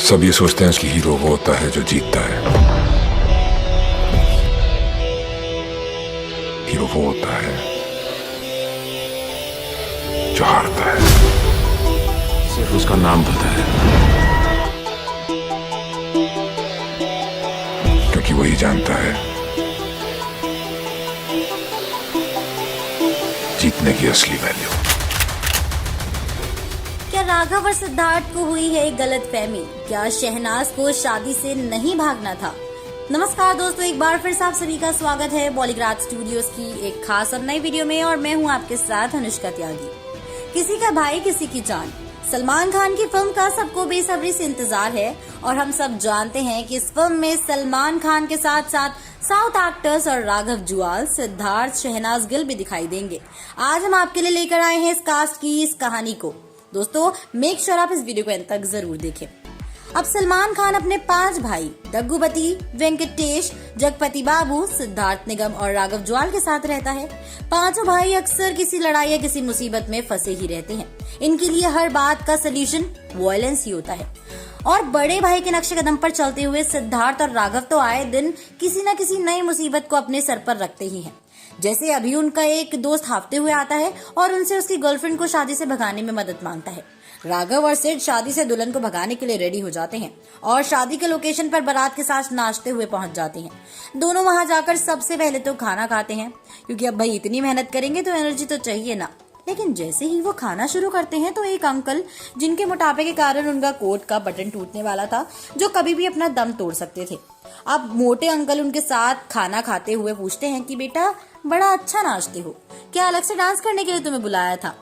सब ये सोचते हैं कि हीरो वो होता है जो जीतता है। हीरो वो होता है जो हारता है। सिर्फ उसका नाम पता है, क्योंकि वही जानता है जीतने की असली वैल्यू। क्या राघव और सिद्धार्थ को हुई है एक गलतफहमी? क्या शहनाज को शादी से नहीं भागना था? नमस्कार दोस्तों, एक बार फिर से आप सभी का स्वागत है बॉलीग्राज स्टूडियोज की एक खास और नई वीडियो में, और मैं हूं आपके साथ अनुष्का त्यागी। किसी का भाई किसी की जान। सलमान खान की फिल्म का सबको बेसब्री से इंतजार है और हम सब जानते हैं कि इस फिल्म में सलमान खान के साथ साथ साउथ एक्टर्स और राघव जुआल, सिद्धार्थ, शहनाज गिल भी दिखाई देंगे। आज हम आपके लिए लेकर आए हैं इस कास्ट की इस कहानी को। दोस्तों, मेक श्योर आप इस वीडियो को अंत तक जरूर देखें। अब सलमान खान अपने 5 भाई दग्गुबती, वेंकटेश, जगपति बाबू, सिद्धार्थ निगम और राघव जुआल के साथ रहता है। 5 भाई अक्सर किसी लड़ाई या किसी मुसीबत में फंसे ही रहते हैं। इनके लिए हर बात का सलूशन वायलेंस ही होता है। और बड़े भाई के नक्शे कदम पर चलते हुए सिद्धार्थ और राघव तो आए दिन किसी न किसी नई मुसीबत को अपने सर पर रखते ही हैं। जैसे अभी उनका एक दोस्त हाफते हुए आता है और उनसे उसकी गर्लफ्रेंड को शादी से भगाने में मदद मांगता है। राघव और सिड शादी से दुल्हन को भगाने के लिए रेडी हो जाते हैं और शादी के लोकेशन पर बारात के साथ नाचते हुए पहुंच जाते हैं। दोनों वहां जाकर सबसे पहले तो खाना खाते हैं, क्योंकि अब भाई इतनी मेहनत करेंगे तो एनर्जी तो चाहिए ना। लेकिन जैसे ही वो खाना शुरू करते हैं तो एक अंकल, जिनके मोटापे के कारण उनका कोट का बटन टूटने वाला था, जो कभी भी अपना दम तोड़ सकते थे, अब मोटे अंकल उनके साथ खाना खाते हुए पूछते हैं कि बेटा, बड़ा अच्छा नाचते हो, क्या अलग से डांस करने के लिए तुम्हें बुलाया था?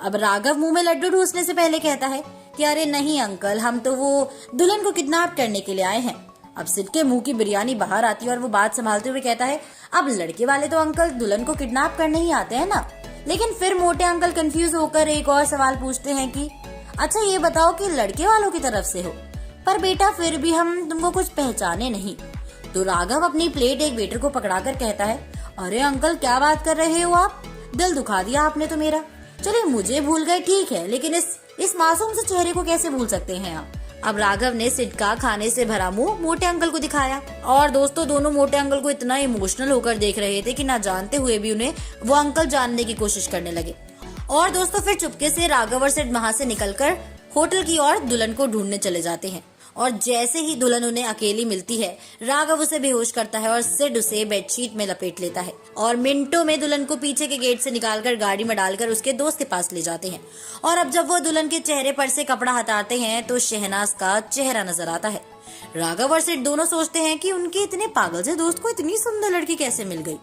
अब राघव मुंह में लड्डू ठूसने से पहले कहता है कि अरे नहीं अंकल, हम तो वो दुल्हन को किडनैप करने के लिए आए हैं। अब सिड के मुंह की बिरयानी बाहर आती है और वो बात संभालते हुए कहता है, अब लड़के वाले तो अंकल दुल्हन को किडनैप करने ही आते हैं ना। लेकिन फिर मोटे अंकल कंफ्यूज होकर एक और सवाल पूछते हैं कि अच्छा ये बताओ कि लड़के वालों की तरफ से हो, पर बेटा फिर भी हम तुमको कुछ पहचाने नहीं। तो राघव अपनी प्लेट एक वेटर को पकड़ाकर कहता है, अरे अंकल क्या बात कर रहे हो आप, दिल दुखा दिया आपने तो मेरा। चलिए मुझे भूल गए ठीक है, लेकिन इस मासूम से चेहरे को कैसे भूल सकते हैं आप? अब राघव ने सिड का खाने से भरा मुंह मोटे अंकल को दिखाया और दोस्तों दोनों मोटे अंकल को इतना इमोशनल होकर देख रहे थे कि ना जानते हुए भी उन्हें वो अंकल जानने की कोशिश करने लगे। और दोस्तों फिर चुपके से राघव और सिड वहां से निकलकर होटल की ओर दुल्हन को ढूंढने चले जाते हैं। और जैसे ही दुल्हन उन्हें अकेली मिलती है, राघव उसे बेहोश करता है और सिड उसे बेडशीट में लपेट लेता है और मिनटों में दुल्हन को पीछे के गेट से निकालकर गाड़ी में डालकर उसके दोस्त के पास ले जाते हैं। और अब जब वो दुल्हन के चेहरे पर से कपड़ा हटाते हैं तो शहनाज का चेहरा नजर आता है। राघव और सिड दोनों सोचते हैं कि उनके इतने पागल से दोस्त को इतनी सुंदर लड़की कैसे मिल गई।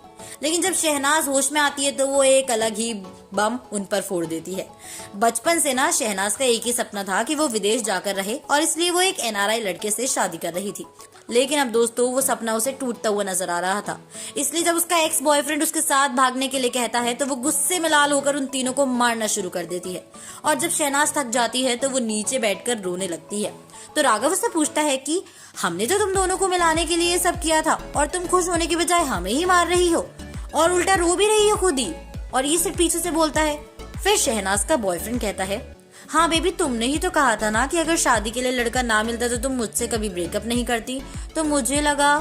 लेकिन जब शहनाज होश में आती है तो वो एक अलग ही बम उन पर फोड़ देती है। बचपन से ना शहनाज का एक ही सपना था कि वो विदेश जाकर रहे, और इसलिए वो एक एनआरआई लड़के से शादी कर रही थी। लेकिन अब दोस्तों वो सपना उसे टूटता हुआ नजर आ रहा था। इसलिए जब उसका एक्स बॉयफ्रेंड उसके साथ भागने के लिए कहता है तो वो गुस्से में लाल होकर उन तीनों को मारना शुरू कर देती है। और जब शहनाज थक जाती है तो वो नीचे बैठकर रोने लगती है। तो राघव उससे पूछता है कि हमने तो तुम दोनों को मिलाने के लिए सब किया था और तुम खुश होने के बजाय हमें ही मार रही हो और उल्टा रो भी रही हो खुद ही। और ये सिर्फ पीछे से बोलता है। फिर शहनाज का बॉयफ्रेंड कहता है, हाँ बेबी, तुमने ही तो कहा था ना कि अगर शादी के लिए लड़का ना मिलता तो तुम मुझसे कभी ब्रेकअप नहीं करती, तो मुझे लगा।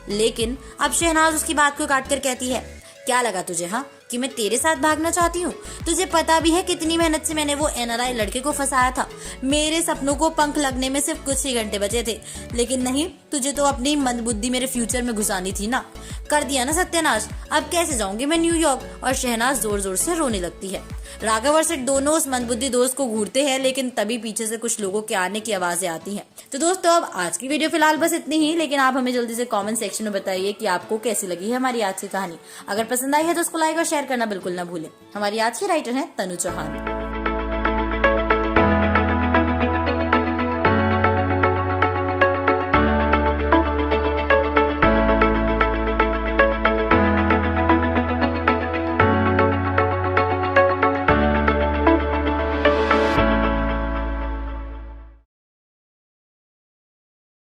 लेकिन अब शहनाज उसकी बात को काट कर कहती है, क्या लगा तुझे हाँ कि मैं तेरे साथ भागना चाहती हूँ? तुझे पता भी है कितनी मेहनत से मैंने वो एनआरआई लड़के को फंसाया था। मेरे सपनों को पंख लगने में सिर्फ कुछ ही घंटे बचे थे, लेकिन नहीं, तुझे तो अपनी मंदबुद्धि मेरे फ्यूचर में घुसानी थी ना। कर दिया ना सत्यानाश, अब कैसे जाऊंगी मैं न्यूयॉर्क। और शहनाज जोर जोर से रोने लगती है। राघव और सिड दोनों उस मंदबुद्धि दोस्त को घूरते हैं, लेकिन तभी पीछे से कुछ लोगों के आने की आवाजें आती हैं। तो दोस्तों अब आज की वीडियो फिलहाल बस इतनी ही, लेकिन आप हमें जल्दी से कमेंट सेक्शन में बताइए कि आपको कैसी लगी है हमारी आज की कहानी। अगर पसंद आई है तो उसको लाइक और शेयर करना बिल्कुल ना भूलें। हमारी आज की राइटर है तनु चौहान।